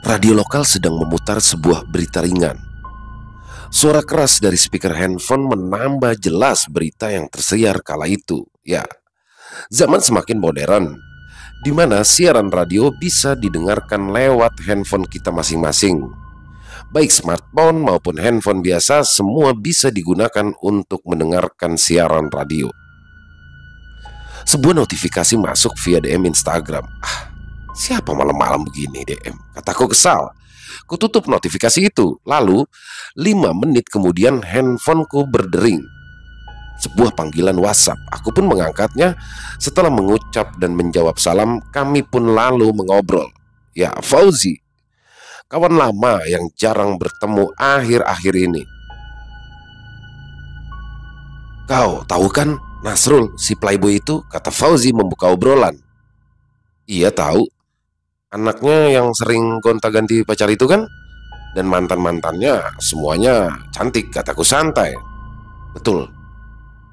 Radio lokal sedang memutar sebuah berita ringan. Suara keras dari speaker handphone menambah jelas berita yang tersiar kala itu. Ya, zaman semakin modern, di mana siaran radio bisa didengarkan lewat handphone kita masing-masing. Baik smartphone maupun handphone biasa, semua bisa digunakan untuk mendengarkan siaran radio. Sebuah notifikasi masuk via DM Instagram. Siapa malam-malam begini DM? Kataku kesal. Kututup notifikasi itu. Lalu 5 menit kemudian handphoneku berdering. Sebuah panggilan WhatsApp. Aku pun mengangkatnya. Setelah mengucap dan menjawab salam, kami pun lalu mengobrol. Ya, Fauzi, kawan lama yang jarang bertemu akhir-akhir ini. Kau tahu kan Nasrul, si playboy itu? Kata Fauzi membuka obrolan. Iya tahu. Anaknya yang sering gonta-ganti pacar itu kan? Dan mantan-mantannya semuanya cantik, kataku santai. Betul.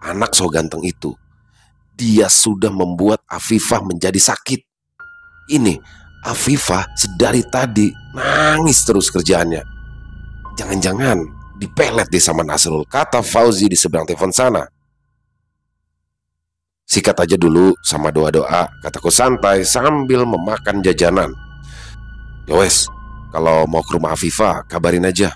Anak so ganteng itu, dia sudah membuat Afifah menjadi sakit. Ini Afifah sedari tadi nangis terus kerjaannya. Jangan-jangan dipelet deh sama Nasrul, kata Fauzi di seberang telepon sana. Sikat aja dulu sama doa-doa, kataku santai sambil memakan jajanan. Yowes, kalau mau ke rumah Afifah kabarin aja.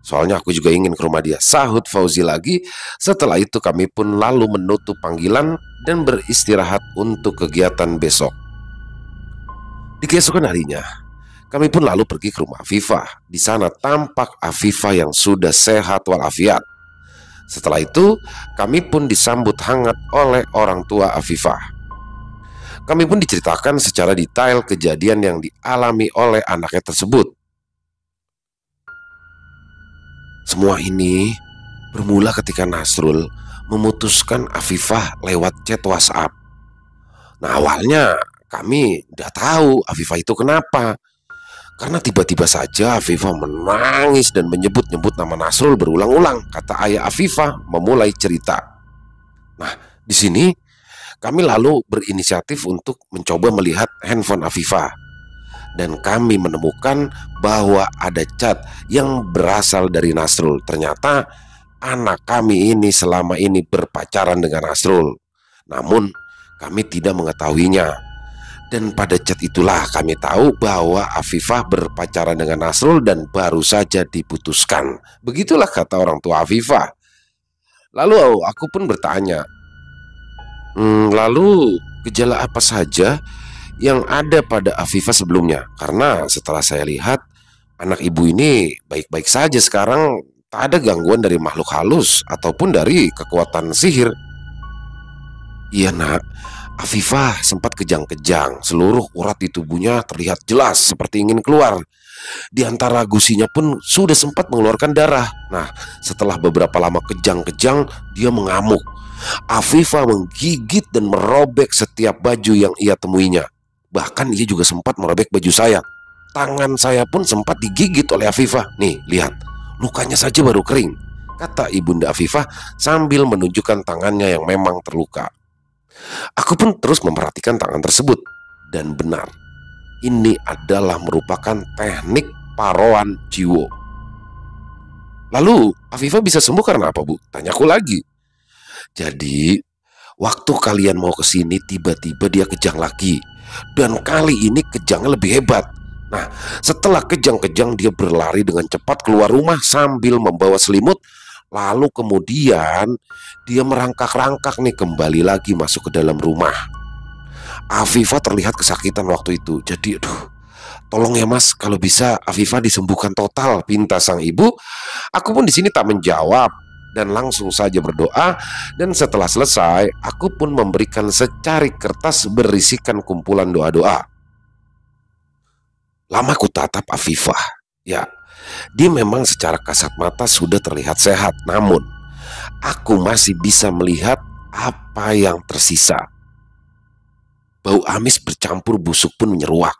Soalnya aku juga ingin ke rumah dia, sahut Fauzi lagi. Setelah itu kami pun lalu menutup panggilan dan beristirahat untuk kegiatan besok. Di keesokan harinya, kami pun lalu pergi ke rumah Afifah. Di sana tampak Afifah yang sudah sehat walafiat. Setelah itu, kami pun disambut hangat oleh orang tua Afifah. Kami pun diceritakan secara detail kejadian yang dialami oleh anaknya tersebut. Semua ini bermula ketika Nasrul memutuskan Afifah lewat chat WhatsApp. Nah, awalnya kami udah tahu Afifah itu kenapa. Karena tiba-tiba saja Afifah menangis dan menyebut-nyebut nama Nasrul berulang-ulang, kata ayah Afifah memulai cerita. Nah, di sini kami lalu berinisiatif untuk mencoba melihat handphone Afifah. Dan kami menemukan bahwa ada chat yang berasal dari Nasrul. Ternyata anak kami ini selama ini berpacaran dengan Nasrul. Namun kami tidak mengetahuinya. Dan pada chat itulah kami tahu bahwa Afifah berpacaran dengan Nasrul dan baru saja diputuskan. Begitulah kata orang tua Afifah. Lalu aku pun bertanya, lalu gejala apa saja yang ada pada Afifah sebelumnya? Karena setelah saya lihat, anak ibu ini baik-baik saja sekarang, tak ada gangguan dari makhluk halus ataupun dari kekuatan sihir. Iya nak, Afifah sempat kejang-kejang. Seluruh urat di tubuhnya terlihat jelas seperti ingin keluar. Di antara gusinya pun sudah sempat mengeluarkan darah. Nah, setelah beberapa lama kejang-kejang, dia mengamuk. Afifah menggigit dan merobek setiap baju yang ia temuinya. Bahkan ia juga sempat merobek baju saya. Tangan saya pun sempat digigit oleh Afifah. Nih, lihat, lukanya saja baru kering, kata ibunda Afifah sambil menunjukkan tangannya yang memang terluka. Aku pun terus memperhatikan tangan tersebut. Dan benar, ini adalah merupakan teknik paroan jiwo. Lalu Afifah bisa sembuh karena apa, Bu? Tanyaku lagi. Jadi waktu kalian mau ke sini, tiba-tiba dia kejang lagi. Dan kali ini kejangnya lebih hebat. Nah, setelah kejang-kejang dia berlari dengan cepat keluar rumah sambil membawa selimut. Lalu kemudian dia merangkak-rangkak nih kembali lagi masuk ke dalam rumah. Afifah terlihat kesakitan waktu itu. Jadi tolong ya mas, kalau bisa Afifah disembuhkan total, pinta sang ibu. Aku pun di sini tak menjawab dan langsung saja berdoa. Dan setelah selesai, aku pun memberikan secari kertas berisikan kumpulan doa-doa. Lama ku tatap Afifah. Ya, dia memang secara kasat mata sudah terlihat sehat. Namun aku masih bisa melihat apa yang tersisa. Bau amis bercampur busuk pun menyeruak.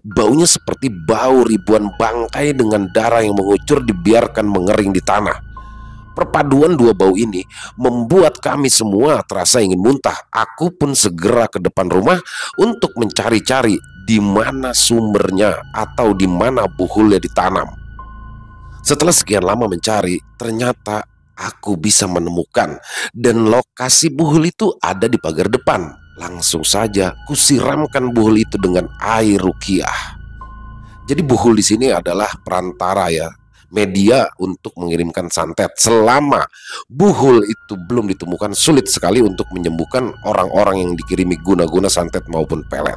Baunya seperti bau ribuan bangkai dengan darah yang mengucur dibiarkan mengering di tanah. Perpaduan dua bau ini membuat kami semua terasa ingin muntah. Aku pun segera ke depan rumah untuk mencari-cari di mana sumbernya atau di mana buhulnya ditanam. Setelah sekian lama mencari, ternyata aku bisa menemukan, dan lokasi buhul itu ada di pagar depan. Langsung saja kusiramkan buhul itu dengan air ruqyah. Jadi buhul di sini adalah perantara ya, media untuk mengirimkan santet. Selama buhul itu belum ditemukan, sulit sekali untuk menyembuhkan orang-orang yang dikirimi guna-guna santet maupun pelet.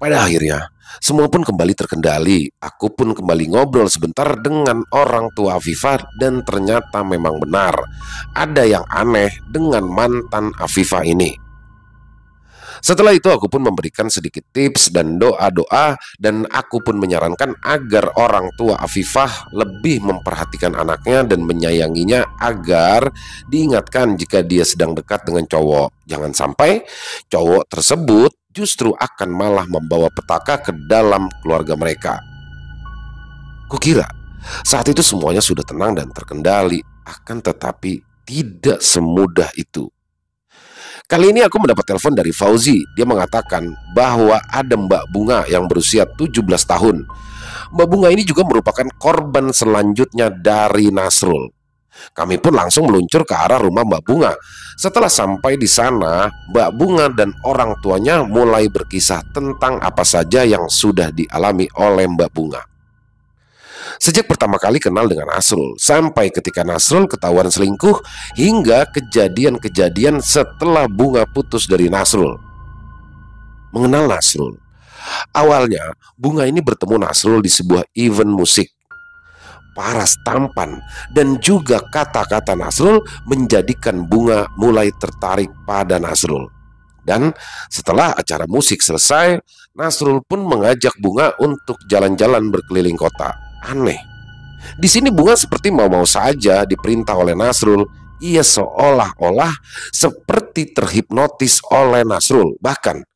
Pada akhirnya semua pun kembali terkendali. Aku pun kembali ngobrol sebentar dengan orang tua Afifah, dan ternyata memang benar ada yang aneh dengan mantan Afifah ini. Setelah itu aku pun memberikan sedikit tips dan doa-doa, dan aku pun menyarankan agar orang tua Afifah lebih memperhatikan anaknya dan menyayanginya, agar diingatkan jika dia sedang dekat dengan cowok. Jangan sampai cowok tersebut justru akan malah membawa petaka ke dalam keluarga mereka. Kukira saat itu semuanya sudah tenang dan terkendali, akan tetapi tidak semudah itu. Kali ini aku mendapat telepon dari Fauzi. Dia mengatakan bahwa ada Mbak Bunga yang berusia 17 tahun. Mbak Bunga ini juga merupakan korban selanjutnya dari Nasrul. Kami pun langsung meluncur ke arah rumah Mbak Bunga. Setelah sampai di sana, Mbak Bunga dan orang tuanya mulai berkisah tentang apa saja yang sudah dialami oleh Mbak Bunga. Sejak pertama kali kenal dengan Nasrul, sampai ketika Nasrul ketahuan selingkuh, hingga kejadian-kejadian setelah Bunga putus dari Nasrul. Mengenal Nasrul, awalnya Bunga ini bertemu Nasrul di sebuah event musik. Paras tampan dan juga kata-kata Nasrul menjadikan Bunga mulai tertarik pada Nasrul. Dan setelah acara musik selesai, Nasrul pun mengajak Bunga untuk jalan-jalan berkeliling kota. Aneh, di sini Bunga seperti mau-mau saja diperintah oleh Nasrul. Ia seolah-olah seperti terhipnotis oleh Nasrul. Bahkan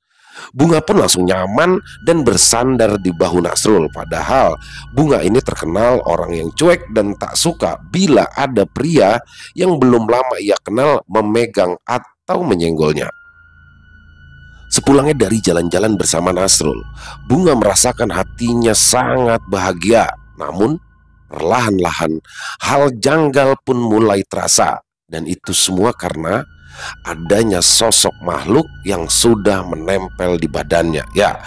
Bunga pun langsung nyaman dan bersandar di bahu Nasrul. Padahal Bunga ini terkenal orang yang cuek dan tak suka bila ada pria yang belum lama ia kenal memegang atau menyenggolnya. Sepulangnya dari jalan-jalan bersama Nasrul, Bunga merasakan hatinya sangat bahagia. Namun perlahan-lahan hal janggal pun mulai terasa, dan itu semua karena adanya sosok makhluk yang sudah menempel di badannya. Ya,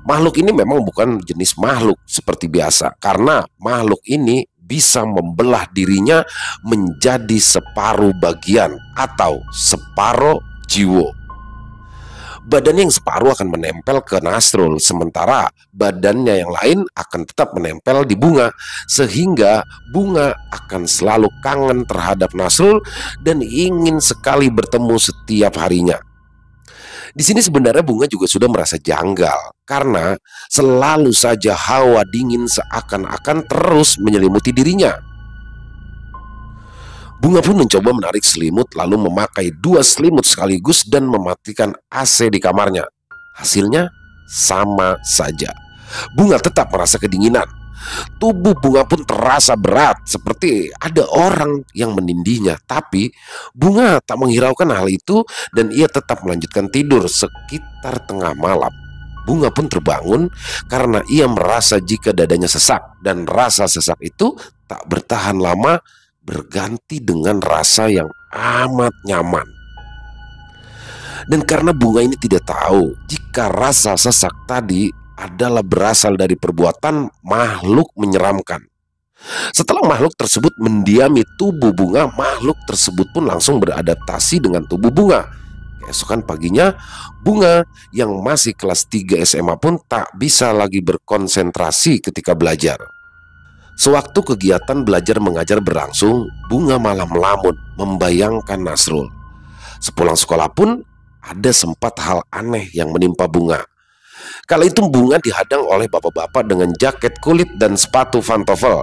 makhluk ini memang bukan jenis makhluk seperti biasa, karena makhluk ini bisa membelah dirinya menjadi separuh bagian atau separuh jiwa. Badannya yang separuh akan menempel ke Nasrul, sementara badannya yang lain akan tetap menempel di Bunga, sehingga Bunga akan selalu kangen terhadap Nasrul dan ingin sekali bertemu setiap harinya. Di sini sebenarnya Bunga juga sudah merasa janggal, karena selalu saja hawa dingin seakan-akan terus menyelimuti dirinya. Bunga pun mencoba menarik selimut, lalu memakai 2 selimut sekaligus dan mematikan AC di kamarnya. Hasilnya sama saja. Bunga tetap merasa kedinginan. Tubuh Bunga pun terasa berat, seperti ada orang yang menindihnya. Tapi Bunga tak menghiraukan hal itu, dan ia tetap melanjutkan tidur. Sekitar tengah malam, Bunga pun terbangun karena ia merasa jika dadanya sesak, dan rasa sesak itu tak bertahan lama, berganti dengan rasa yang amat nyaman. Dan karena Bunga ini tidak tahu jika rasa sesak tadi adalah berasal dari perbuatan makhluk menyeramkan. Setelah makhluk tersebut mendiami tubuh Bunga, makhluk tersebut pun langsung beradaptasi dengan tubuh Bunga. Keesokan paginya, Bunga yang masih kelas 3 SMA pun tak bisa lagi berkonsentrasi ketika belajar. Sewaktu kegiatan belajar mengajar berlangsung, Bunga malah melamun membayangkan Nasrul. Sepulang sekolah pun ada sempat hal aneh yang menimpa Bunga. Kala itu Bunga dihadang oleh bapak-bapak dengan jaket kulit dan sepatu pantofel.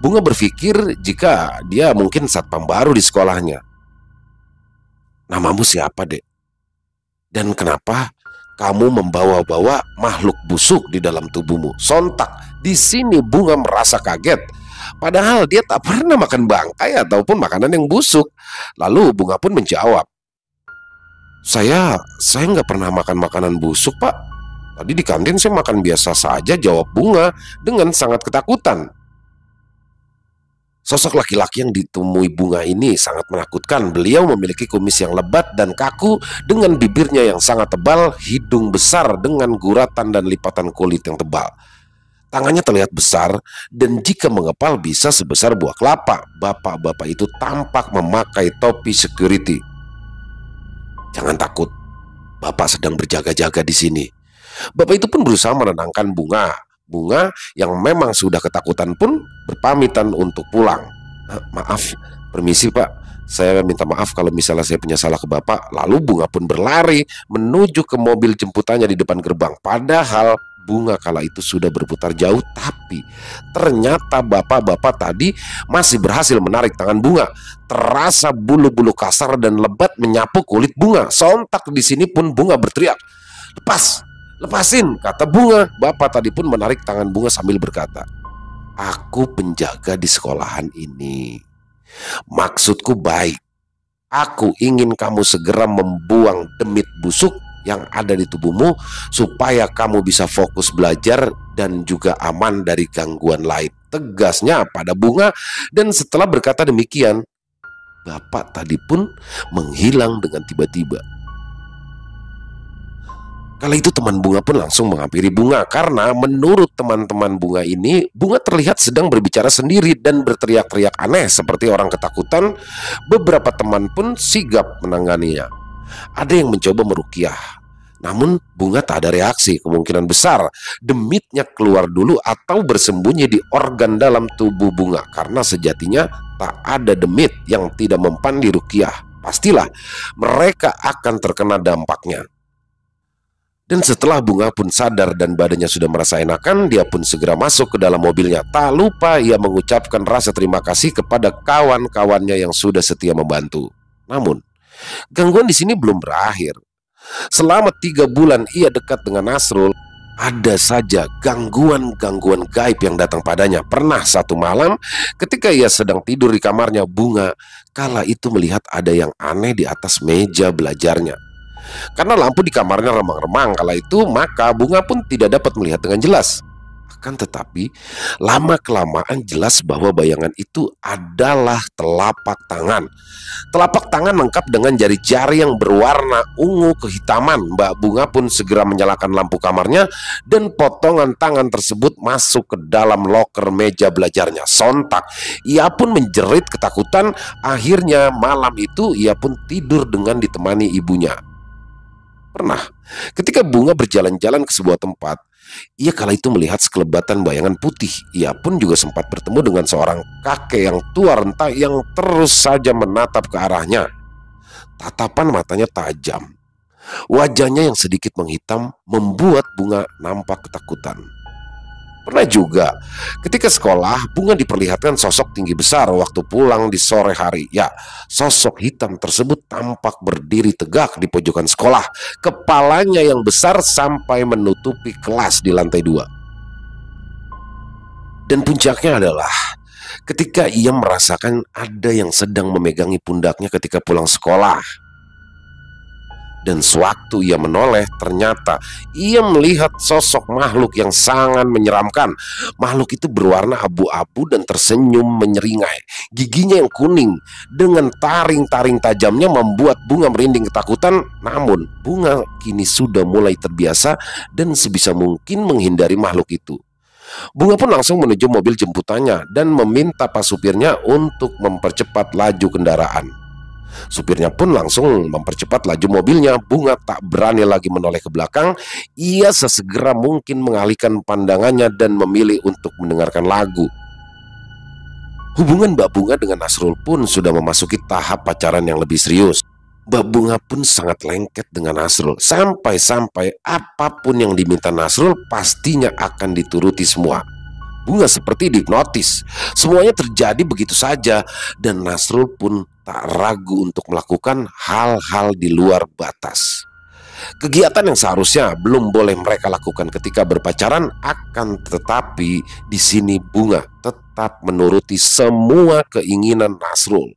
Bunga berpikir jika dia mungkin satpam baru di sekolahnya. "Namamu siapa, Dek? Dan kenapa kamu membawa-bawa makhluk busuk di dalam tubuhmu?" Sontak di sini Bunga merasa kaget, padahal dia tak pernah makan bangkai ataupun makanan yang busuk. Lalu Bunga pun menjawab, Saya nggak pernah makan makanan busuk, Pak. Tadi di kantin saya makan biasa saja, jawab Bunga dengan sangat ketakutan. Sosok laki-laki yang ditemui Bunga ini sangat menakutkan. Beliau memiliki kumis yang lebat dan kaku dengan bibirnya yang sangat tebal, hidung besar dengan guratan dan lipatan kulit yang tebal. Tangannya terlihat besar dan jika mengepal bisa sebesar buah kelapa. Bapak-bapak itu tampak memakai topi security. Jangan takut, Bapak sedang berjaga-jaga di sini. Bapak itu pun berusaha menenangkan Bunga. Bunga yang memang sudah ketakutan pun berpamitan untuk pulang. Maaf, permisi Pak, saya minta maaf kalau misalnya saya punya salah ke Bapak. Lalu Bunga pun berlari menuju ke mobil jemputannya di depan gerbang. Padahal Bunga kala itu sudah berputar jauh, tapi ternyata bapak-bapak tadi masih berhasil menarik tangan Bunga. Terasa bulu-bulu kasar dan lebat menyapu kulit Bunga. Sontak di sini pun Bunga berteriak, "Lepas! Lepasin!" kata Bunga. Bapak tadi pun menarik tangan Bunga sambil berkata, "Aku penjaga di sekolahan ini. Maksudku baik. Aku ingin kamu segera membuang demit busuk yang ada di tubuhmu supaya kamu bisa fokus belajar dan juga aman dari gangguan lain," tegasnya pada Bunga. Dan setelah berkata demikian, bapak tadi pun menghilang dengan tiba-tiba. Kala itu teman Bunga pun langsung menghampiri Bunga karena menurut teman-teman Bunga ini, Bunga terlihat sedang berbicara sendiri dan berteriak-teriak aneh seperti orang ketakutan. Beberapa teman pun sigap menanganinya. Ada yang mencoba meruqyah, namun Bunga tak ada reaksi. Kemungkinan besar demitnya keluar dulu atau bersembunyi di organ dalam tubuh Bunga, karena sejatinya tak ada demit yang tidak mempan diruqyah. Pastilah mereka akan terkena dampaknya. Dan setelah Bunga pun sadar dan badannya sudah merasa enakan, dia pun segera masuk ke dalam mobilnya. Tak lupa ia mengucapkan rasa terima kasih kepada kawan-kawannya yang sudah setia membantu. Namun, gangguan di sini belum berakhir. Selama 3 bulan ia dekat dengan Nasrul, ada saja gangguan-gangguan gaib yang datang padanya. Pernah satu malam ketika ia sedang tidur di kamarnya, Bunga kala itu melihat ada yang aneh di atas meja belajarnya. Karena lampu di kamarnya remang-remang kala itu, maka Bunga pun tidak dapat melihat dengan jelas. Akan tetapi, lama-kelamaan jelas bahwa bayangan itu adalah telapak tangan. Telapak tangan lengkap dengan jari-jari yang berwarna ungu kehitaman. Mbak Bunga pun segera menyalakan lampu kamarnya dan potongan tangan tersebut masuk ke dalam loker meja belajarnya. Sontak ia pun menjerit ketakutan. Akhirnya malam itu ia pun tidur dengan ditemani ibunya. Pernah ketika Bunga berjalan-jalan ke sebuah tempat, ia kala itu melihat sekelebatan bayangan putih. Ia pun juga sempat bertemu dengan seorang kakek yang tua renta yang terus saja menatap ke arahnya. Tatapan matanya tajam. Wajahnya yang sedikit menghitam membuat Bunga nampak ketakutan. Pernah juga ketika sekolah, Bunga diperlihatkan sosok tinggi besar waktu pulang di sore hari. Ya, sosok hitam tersebut tampak berdiri tegak di pojokan sekolah. Kepalanya yang besar sampai menutupi kelas di lantai 2. Dan puncaknya adalah ketika ia merasakan ada yang sedang memegangi pundaknya ketika pulang sekolah. Dan sewaktu ia menoleh, ternyata ia melihat sosok makhluk yang sangat menyeramkan. Makhluk itu berwarna abu-abu dan tersenyum menyeringai. Giginya yang kuning dengan taring-taring tajamnya membuat Bunga merinding ketakutan. Namun Bunga kini sudah mulai terbiasa dan sebisa mungkin menghindari makhluk itu. Bunga pun langsung menuju mobil jemputannya dan meminta pas supirnya untuk mempercepat laju kendaraan. Supirnya pun langsung mempercepat laju mobilnya. Bunga tak berani lagi menoleh ke belakang. Ia sesegera mungkin mengalihkan pandangannya dan memilih untuk mendengarkan lagu. Hubungan Mbak Bunga dengan Nasrul pun sudah memasuki tahap pacaran yang lebih serius. Mbak Bunga pun sangat lengket dengan Nasrul. Sampai-sampai apapun yang diminta Nasrul pastinya akan dituruti semua. Bunga seperti dihipnotis. Semuanya terjadi begitu saja. Dan Nasrul pun tak ragu untuk melakukan hal-hal di luar batas. Kegiatan yang seharusnya belum boleh mereka lakukan ketika berpacaran, akan tetapi di sini Bunga tetap menuruti semua keinginan Nasrul.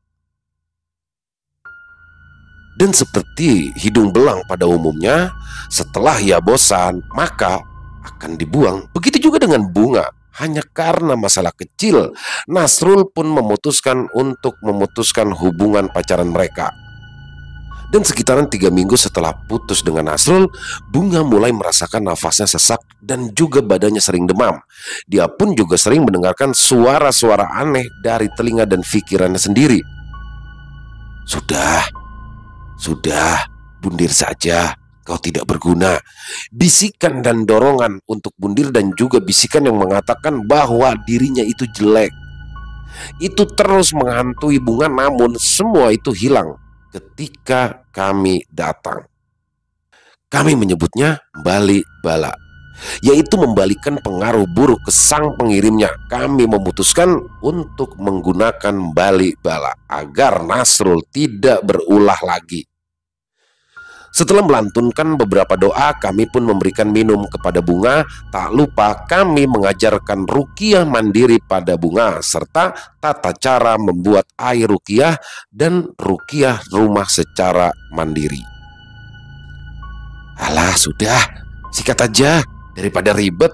Dan seperti hidung belang pada umumnya, setelah ia bosan, maka akan dibuang. Begitu juga dengan bunga. Hanya karena masalah kecil, Nasrul pun memutuskan untuk memutuskan hubungan pacaran mereka. Dan sekitaran 3 minggu setelah putus dengan Nasrul, Bunga mulai merasakan nafasnya sesak dan juga badannya sering demam. Dia pun juga sering mendengarkan suara-suara aneh dari telinga dan pikirannya sendiri. Sudah, bundir saja, kau tidak berguna. Bisikan dan dorongan untuk bundir dan juga bisikan yang mengatakan bahwa dirinya itu jelek, itu terus menghantui Bunga, namun semua itu hilang ketika kami datang. Kami menyebutnya balik bala, yaitu membalikan pengaruh buruk ke sang pengirimnya. Kami memutuskan untuk menggunakan balik bala agar Nasrul tidak berulah lagi. Setelah melantunkan beberapa doa, kami pun memberikan minum kepada Bunga. Tak lupa kami mengajarkan ruqyah mandiri pada Bunga, serta tata cara membuat air ruqyah dan ruqyah rumah secara mandiri. Alah sudah, sikat aja daripada ribet,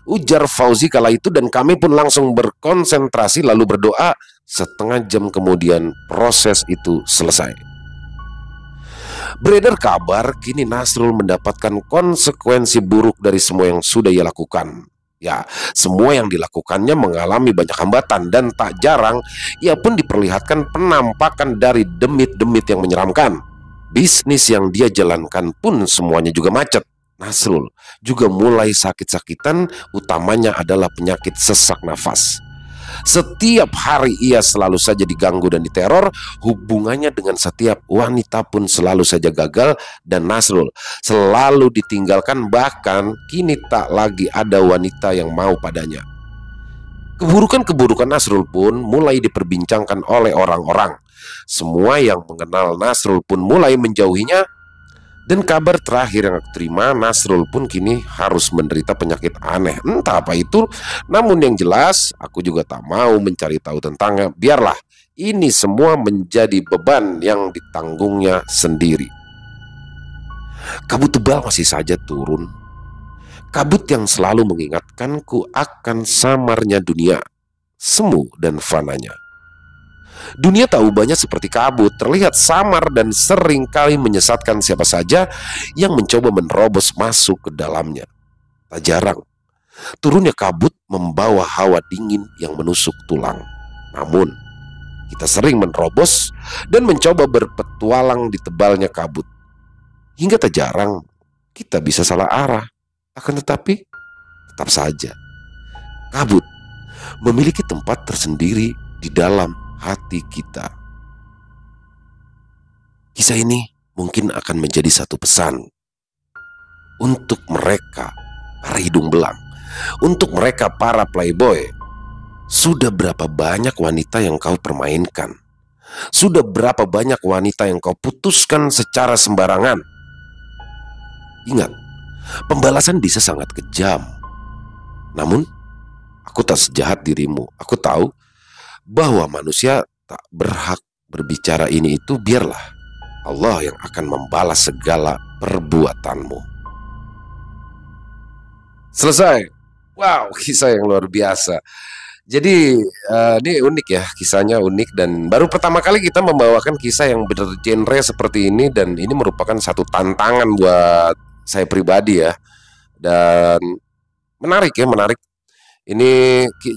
ujar Fauzi kala itu, dan kami pun langsung berkonsentrasi lalu berdoa. Setengah jam kemudian proses itu selesai. Beredar kabar kini Nasrul mendapatkan konsekuensi buruk dari semua yang sudah ia lakukan. Ya, semua yang dilakukannya mengalami banyak hambatan, dan tak jarang ia pun diperlihatkan penampakan dari demit-demit yang menyeramkan. Bisnis yang dia jalankan pun semuanya juga macet. Nasrul juga mulai sakit-sakitan, utamanya adalah penyakit sesak nafas. Setiap hari ia selalu saja diganggu dan diteror. Hubungannya dengan setiap wanita pun selalu saja gagal, dan Nasrul selalu ditinggalkan. Bahkan kini tak lagi ada wanita yang mau padanya. Keburukan-keburukan Nasrul pun mulai diperbincangkan oleh orang-orang. Semua yang mengenal Nasrul pun mulai menjauhinya. Dan kabar terakhir yang aku terima, Nasrul pun kini harus menderita penyakit aneh. Entah apa itu, namun yang jelas aku juga tak mau mencari tahu tentangnya. Biarlah ini semua menjadi beban yang ditanggungnya sendiri. Kabut tebal masih saja turun. Kabut yang selalu mengingatkanku akan samarnya dunia, semu dan fananya. Dunia tak ubahnya seperti kabut, terlihat samar dan sering kali menyesatkan siapa saja yang mencoba menerobos masuk ke dalamnya. Tak jarang, turunnya kabut membawa hawa dingin yang menusuk tulang. Namun, kita sering menerobos dan mencoba berpetualang di tebalnya kabut. Hingga tak jarang, kita bisa salah arah. Akan tetapi, tetap saja, kabut memiliki tempat tersendiri di dalam hati kita. Kisah ini mungkin akan menjadi satu pesan untuk mereka para hidung belang, untuk mereka para playboy. Sudah berapa banyak wanita yang kau permainkan? Sudah berapa banyak wanita yang kau putuskan secara sembarangan? Ingat, pembalasan bisa sangat kejam. Namun, aku tak sejahat dirimu. Aku tahu bahwa manusia tak berhak berbicara ini itu. Biarlah Allah yang akan membalas segala perbuatanmu. Selesai. Wow, kisah yang luar biasa. Jadi ini unik ya, kisahnya unik, dan baru pertama kali kita membawakan kisah yang bergenre seperti ini, dan ini merupakan satu tantangan buat saya pribadi ya. Dan menarik ya, menarik.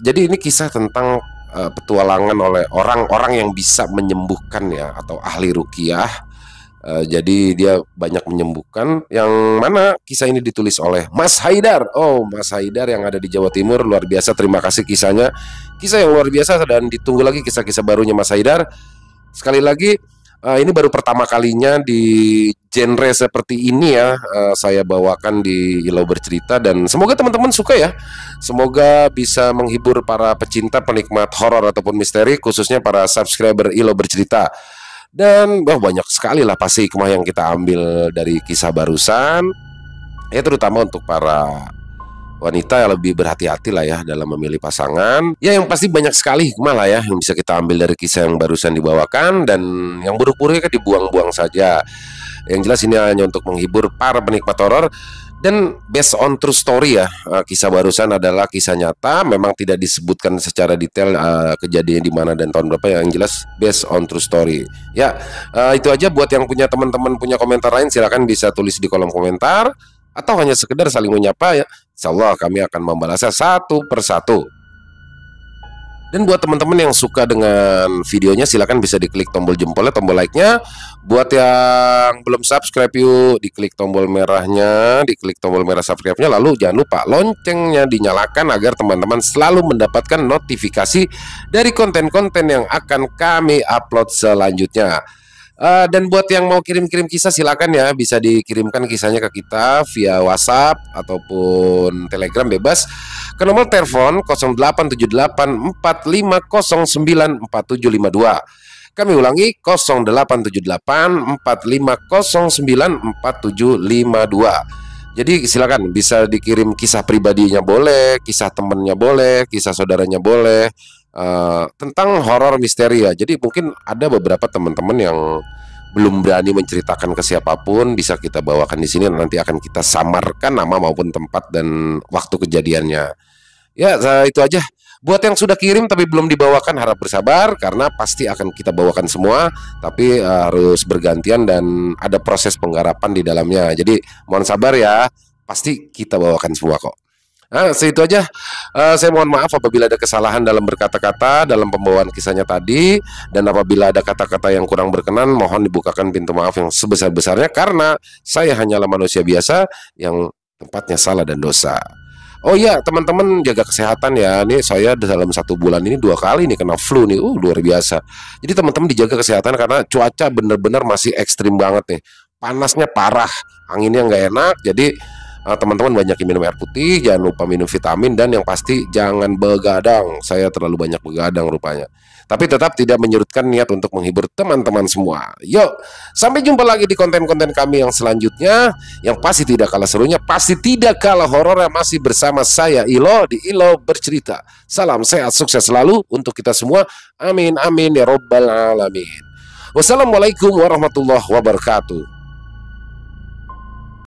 Jadi ini kisah tentang petualangan oleh orang-orang yang bisa menyembuhkan ya, atau ahli ruqyah. Jadi dia banyak menyembuhkan. Yang mana kisah ini ditulis oleh Mas Haidar. Oh, Mas Haidar yang ada di Jawa Timur, luar biasa. Terima kasih kisahnya, kisah yang luar biasa, dan ditunggu lagi kisah-kisah barunya Mas Haidar. Sekali lagi, ini baru pertama kalinya di genre seperti ini ya, saya bawakan di Ilo Bercerita, dan semoga teman-teman suka ya. Semoga bisa menghibur para pecinta penikmat horor ataupun misteri, khususnya para subscriber Ilo Bercerita. Dan banyak sekali lah pasti hikmah yang kita ambil dari kisah barusan, ya terutama untuk para wanita yang lebih berhati-hati lah ya dalam memilih pasangan. Ya yang pasti banyak sekali hikmah lah ya yang bisa kita ambil dari kisah yang barusan dibawakan, dan yang buruk-buruknya kan dibuang-buang saja. Yang jelas ini hanya untuk menghibur para penikmat horor dan based on true story ya. Kisah barusan adalah kisah nyata, memang tidak disebutkan secara detail kejadian di mana dan tahun berapa. Yang jelas based on true story. Ya, itu aja. Buat yang punya teman-teman punya komentar lain, silakan bisa tulis di kolom komentar atau hanya sekedar saling menyapa ya. Insya Allah kami akan membalasnya satu persatu. Dan buat teman-teman yang suka dengan videonya, silakan bisa diklik tombol jempolnya, tombol like-nya. Buat yang belum subscribe, yuk diklik tombol merahnya, diklik tombol merah subscribe-nya. Lalu jangan lupa loncengnya dinyalakan agar teman-teman selalu mendapatkan notifikasi dari konten-konten yang akan kami upload selanjutnya. Dan buat yang mau kirim-kirim kisah, silakan ya, bisa dikirimkan kisahnya ke kita via WhatsApp ataupun Telegram, bebas ke nomor telepon 087845094752. Kami ulangi 087845094752. Jadi silakan bisa dikirim kisah pribadinya boleh, kisah temennya boleh, kisah saudaranya boleh, tentang horor misteri ya. Jadi mungkin ada beberapa teman-teman yang belum berani menceritakan ke siapapun, bisa kita bawakan di sini. Nanti akan kita samarkan nama maupun tempat dan waktu kejadiannya. Ya, itu aja. Buat yang sudah kirim tapi belum dibawakan, harap bersabar karena pasti akan kita bawakan semua, tapi harus bergantian dan ada proses penggarapan di dalamnya. Jadi mohon sabar ya, pasti kita bawakan semua kok. Nah, itu aja. Saya mohon maaf apabila ada kesalahan dalam berkata-kata dalam pembawaan kisahnya tadi, dan apabila ada kata-kata yang kurang berkenan, mohon dibukakan pintu maaf yang sebesar-besarnya karena saya hanyalah manusia biasa yang tempatnya salah dan dosa. Oh iya, teman-teman jaga kesehatan ya. Nih saya dalam 1 bulan ini 2 kali nih kena flu nih, luar biasa. Jadi teman-teman dijaga kesehatan karena cuaca bener-bener masih ekstrim banget nih. Panasnya parah, anginnya nggak enak. Jadi teman-teman banyak minum air putih, jangan lupa minum vitamin, dan yang pasti jangan begadang. Saya terlalu banyak begadang rupanya. Tapi tetap tidak menyurutkan niat untuk menghibur teman-teman semua. Yuk, sampai jumpa lagi di konten-konten kami yang selanjutnya, yang pasti tidak kalah serunya, pasti tidak kalah horornya, masih bersama saya Ilo di Ilo Bercerita. Salam sehat, sukses selalu untuk kita semua. Amin, amin ya robbal alamin. Wassalamualaikum warahmatullahi wabarakatuh.